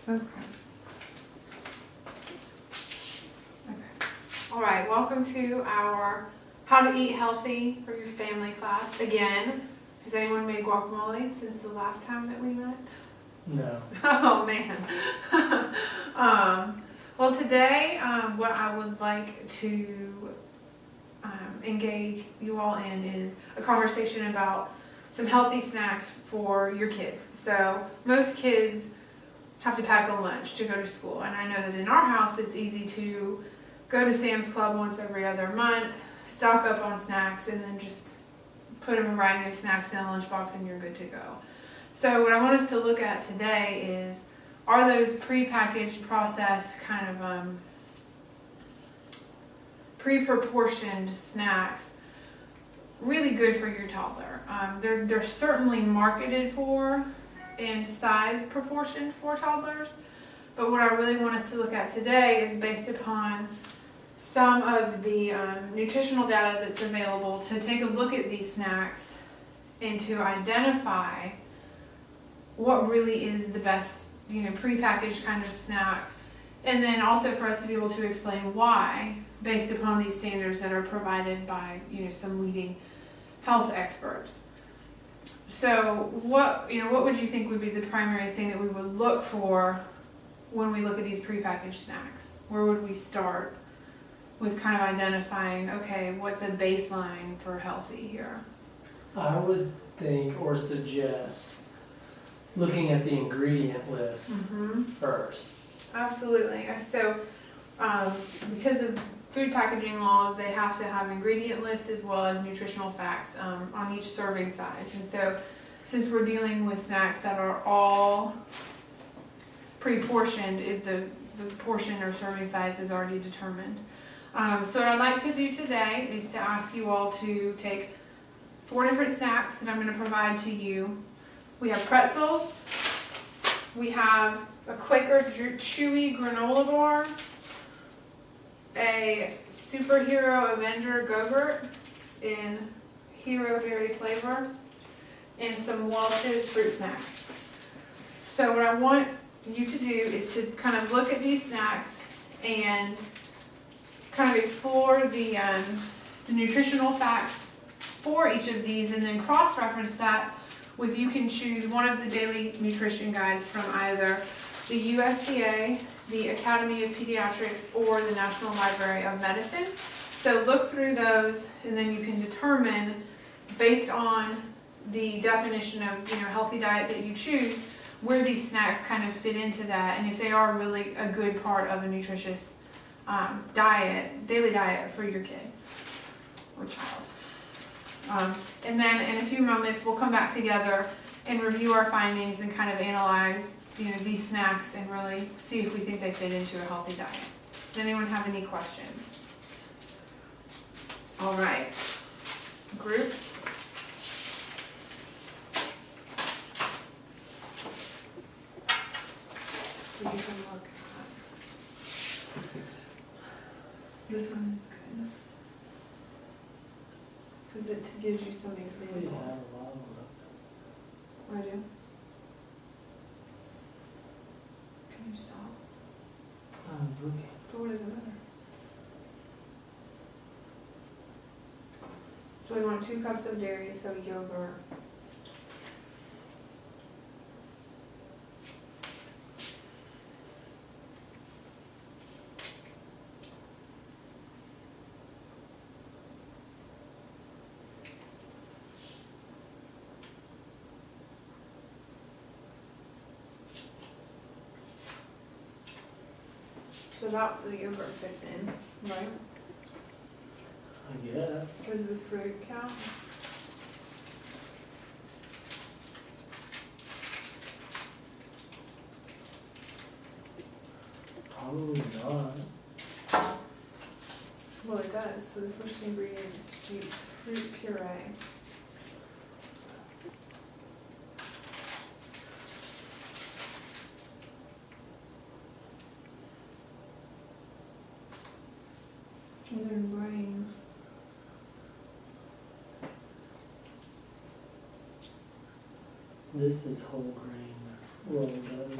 Okay. Okay. All right, welcome to our How to Eat Healthy for Your Family class. Again, has anyone made guacamole since the last time that we met? No. Oh, man. Well, today, what I would like to engage you all in is a conversation about some healthy snacks for your kids. So most kids have to pack a lunch to go to school, and I know that in our house it's easy to go to Sam's Club once every other month, stock up on snacks, and then just put a variety of snacks in a lunchbox and you're good to go. So what I want us to look at today is, are those pre-packaged, processed, kind of pre-proportioned snacks really good for your toddler? They're certainly marketed for and size proportioned for toddlers, but what I really want us to look at today is based upon some of the nutritional data that's available to take a look at these snacks and to identify what really is the best, pre-packaged kind of snack, and then also for us to be able to explain why, based upon these standards that are provided by, some leading health experts. So what would you think would be the primary thing that we would look for when we look at these prepackaged snacks? Where would we start with kind of identifying, okay, what's a baseline for healthy here? I would think or suggest looking at the ingredient list first. Absolutely. So because of food packaging laws, they have to have ingredient lists as well as nutritional facts on each serving size. And so since we're dealing with snacks that are all pre-portioned, the portion or serving size is already determined. So what I'd like to do today is to ask you all to take 4 different snacks that I'm going to provide to you. We have pretzels, we have a Quaker Chewy granola bar, a Superhero Avenger Go-Gurt in Hero Berry flavor, and some Welch's fruit snacks. So what I want you to do is to kind of look at these snacks and kind of explore the nutritional facts for each of these, and then cross-reference that with, you can choose one of the daily nutrition guides from either the USDA, the Academy of Pediatrics, or the National Library of Medicine. So look through those, and then you can determine, based on the definition of healthy diet that you choose, where these snacks kind of fit into that, and if they are really a good part of a nutritious daily diet for your kid or child. And then in a few moments we'll come back together and review our findings and kind of analyze these snacks and really see if we think they fit into a healthy diet. Does anyone have any questions? All right, groups. So you can look at this one is good because it gives you some We examples. have a lot of them. I do. Can you stop? I'm looking. But what does it matter? So we want 2 cups of dairy, so yogurt. So that the yogurt fits in, right? I guess. Does the fruit count? Probably not. Well, it does. So the first ingredient is to use fruit puree. And then grain. This is whole grain rolled oats.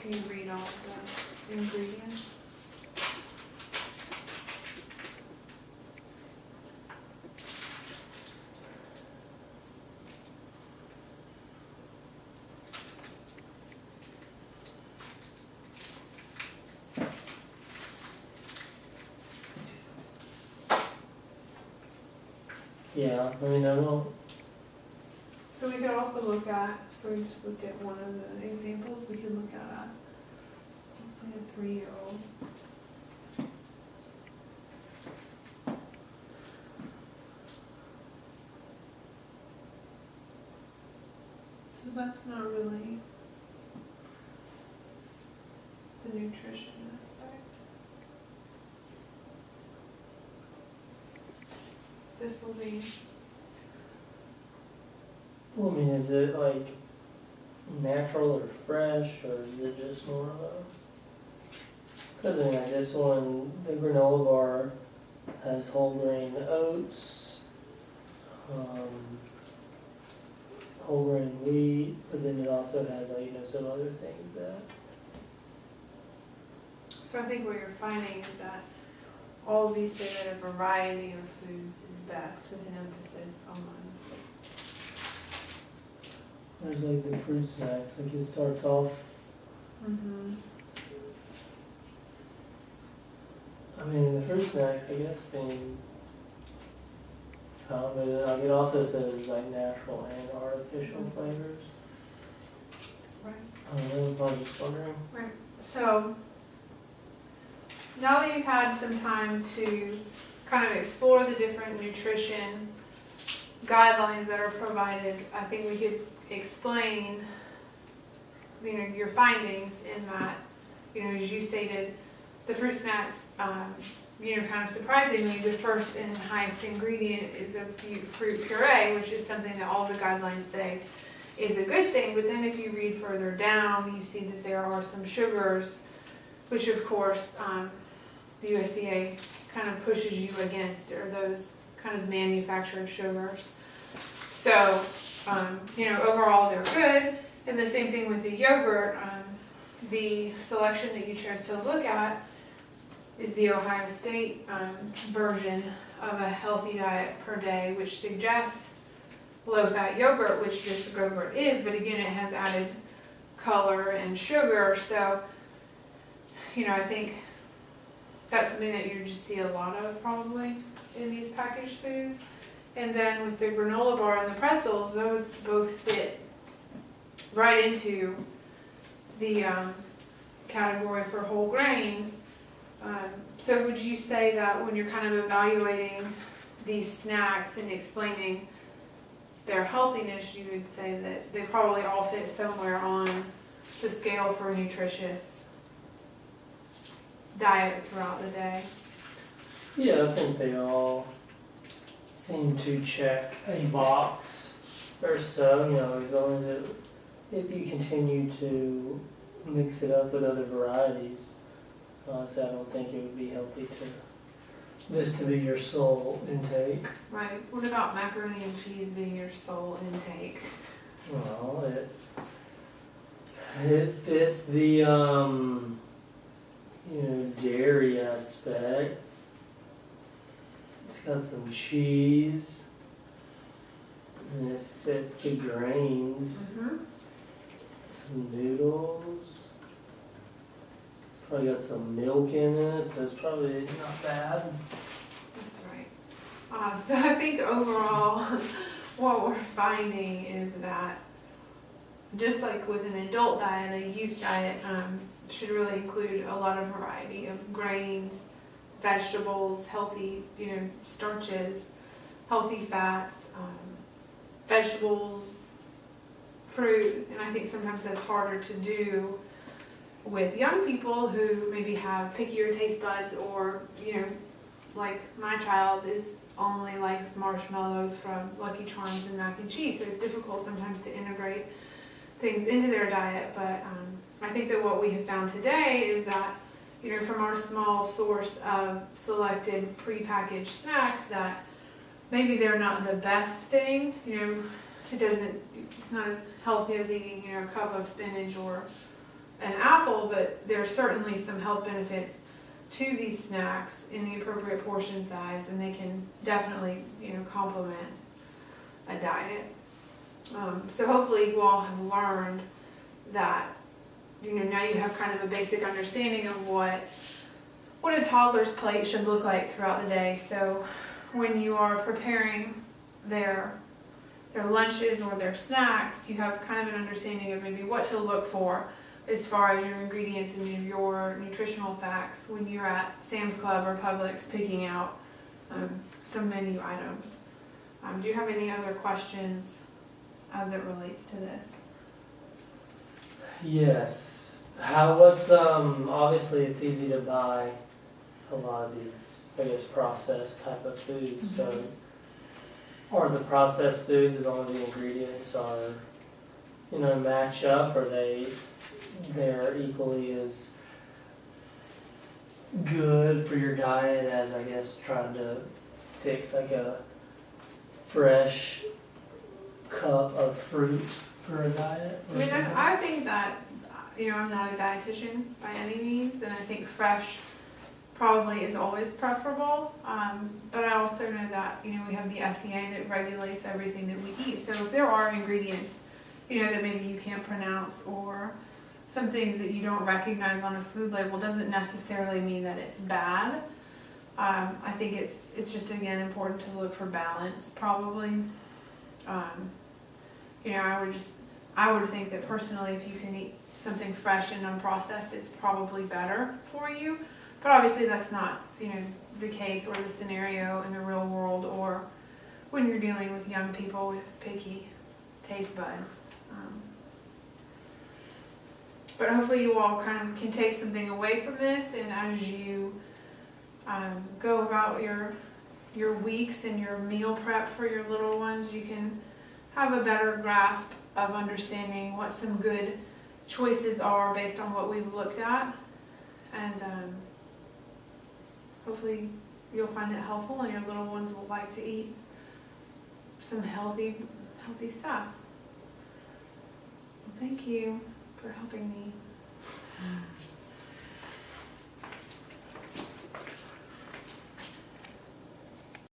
Can you read all the ingredients? Yeah, I mean, I don't, So we could also look at, so we just looked at one of the examples, we could look at, let's say a 3-year-old. So that's not really the nutrition aspect. This will be, well, I mean, is it like natural or fresh, or is it just more of a? Because I mean, like this one, the granola bar has whole grain oats, whole grain wheat, but then it also has like, some other things that. so I think what you're finding is that all of these say that a variety of foods is best with an emphasis on. There's like the fruit snacks, like it starts off, Mm-hmm. I mean, the fruit snacks, I guess, but like it also says like natural and artificial flavors. Right. I don't know, I was just wondering. Right. So now that you've had some time to kind of explore the different nutrition guidelines that are provided, I think we could explain, your findings in that, as you stated, the fruit snacks, kind of surprisingly, the first and highest ingredient is a fruit puree, which is something that all the guidelines say is a good thing. But then if you read further down, you see that there are some sugars, which of course the USDA kind of pushes you against, or those kind of manufactured sugars. So, overall they're good. And the same thing with the yogurt. The selection that you chose to look at is the Ohio State version of a healthy diet per day, which suggests low-fat yogurt, which this yogurt is, but again, it has added color and sugar. So, I think that's something that you just see a lot of probably in these packaged foods. And then with the granola bar and the pretzels, those both fit right into the category for whole grains. So would you say that when you're kind of evaluating these snacks and explaining their healthiness, you would say that they probably all fit somewhere on the scale for a nutritious diet throughout the day? Yeah, I think they all seem to check a box or so, as long as if you continue to mix it up with other varieties. Honestly, I don't think it would be healthy this to be your sole intake. Right. What about macaroni and cheese being your sole intake? Well, it fits the dairy aspect. It's got some cheese, and it fits the grains. Mm-hmm. Some noodles. It's probably got some milk in it, so it's probably not bad. That's right. So I think overall, what we're finding is that just like with an adult diet, a youth diet should really include a lot of variety of grains, vegetables, healthy, starches, healthy fats, vegetables, fruit. And I think sometimes that's harder to do with young people who maybe have pickier taste buds, or, like my child only likes marshmallows from Lucky Charms and mac and cheese. So it's difficult sometimes to integrate things into their diet. But I think that what we have found today is that, from our small source of selected prepackaged snacks, that maybe they're not the best thing. It's not as healthy as eating, a cup of spinach or, an apple, but there's certainly some health benefits to these snacks in the appropriate portion size, and they can definitely, complement a diet. So hopefully you all have learned that, now you have kind of a basic understanding of what a toddler's plate should look like throughout the day. So when you are preparing their lunches or their snacks, you have kind of an understanding of maybe what to look for as far as your ingredients and your nutritional facts when you're at Sam's Club or Publix picking out some menu items. Do you have any other questions as it relates to this? Yes. Obviously it's easy to buy a lot of these, I guess, processed type of foods. So are the processed foods, as long as the ingredients are, match up, or they're equally as good for your diet as, I guess, trying to fix like a fresh cup of fruit for a diet? I mean, I think that, I'm not a dietitian by any means, and I think fresh probably is always preferable. But I also know that, we have the FDA that regulates everything that we eat. So if there are ingredients, that maybe you can't pronounce, or some things that you don't recognize on a food label, doesn't necessarily mean that it's bad. I think it's just, again, important to look for balance, probably. I would think that personally, if you can eat something fresh and unprocessed, it's probably better for you. But obviously that's not, the case or the scenario in the real world, or when you're dealing with young people with picky taste buds. But hopefully you all kind of can take something away from this, and as you go about your weeks and your meal prep for your little ones, you can have a better grasp of understanding what some good choices are based on what we've looked at. And hopefully you'll find it helpful, and your little ones will like to eat some healthy stuff. Well, thank you for helping me.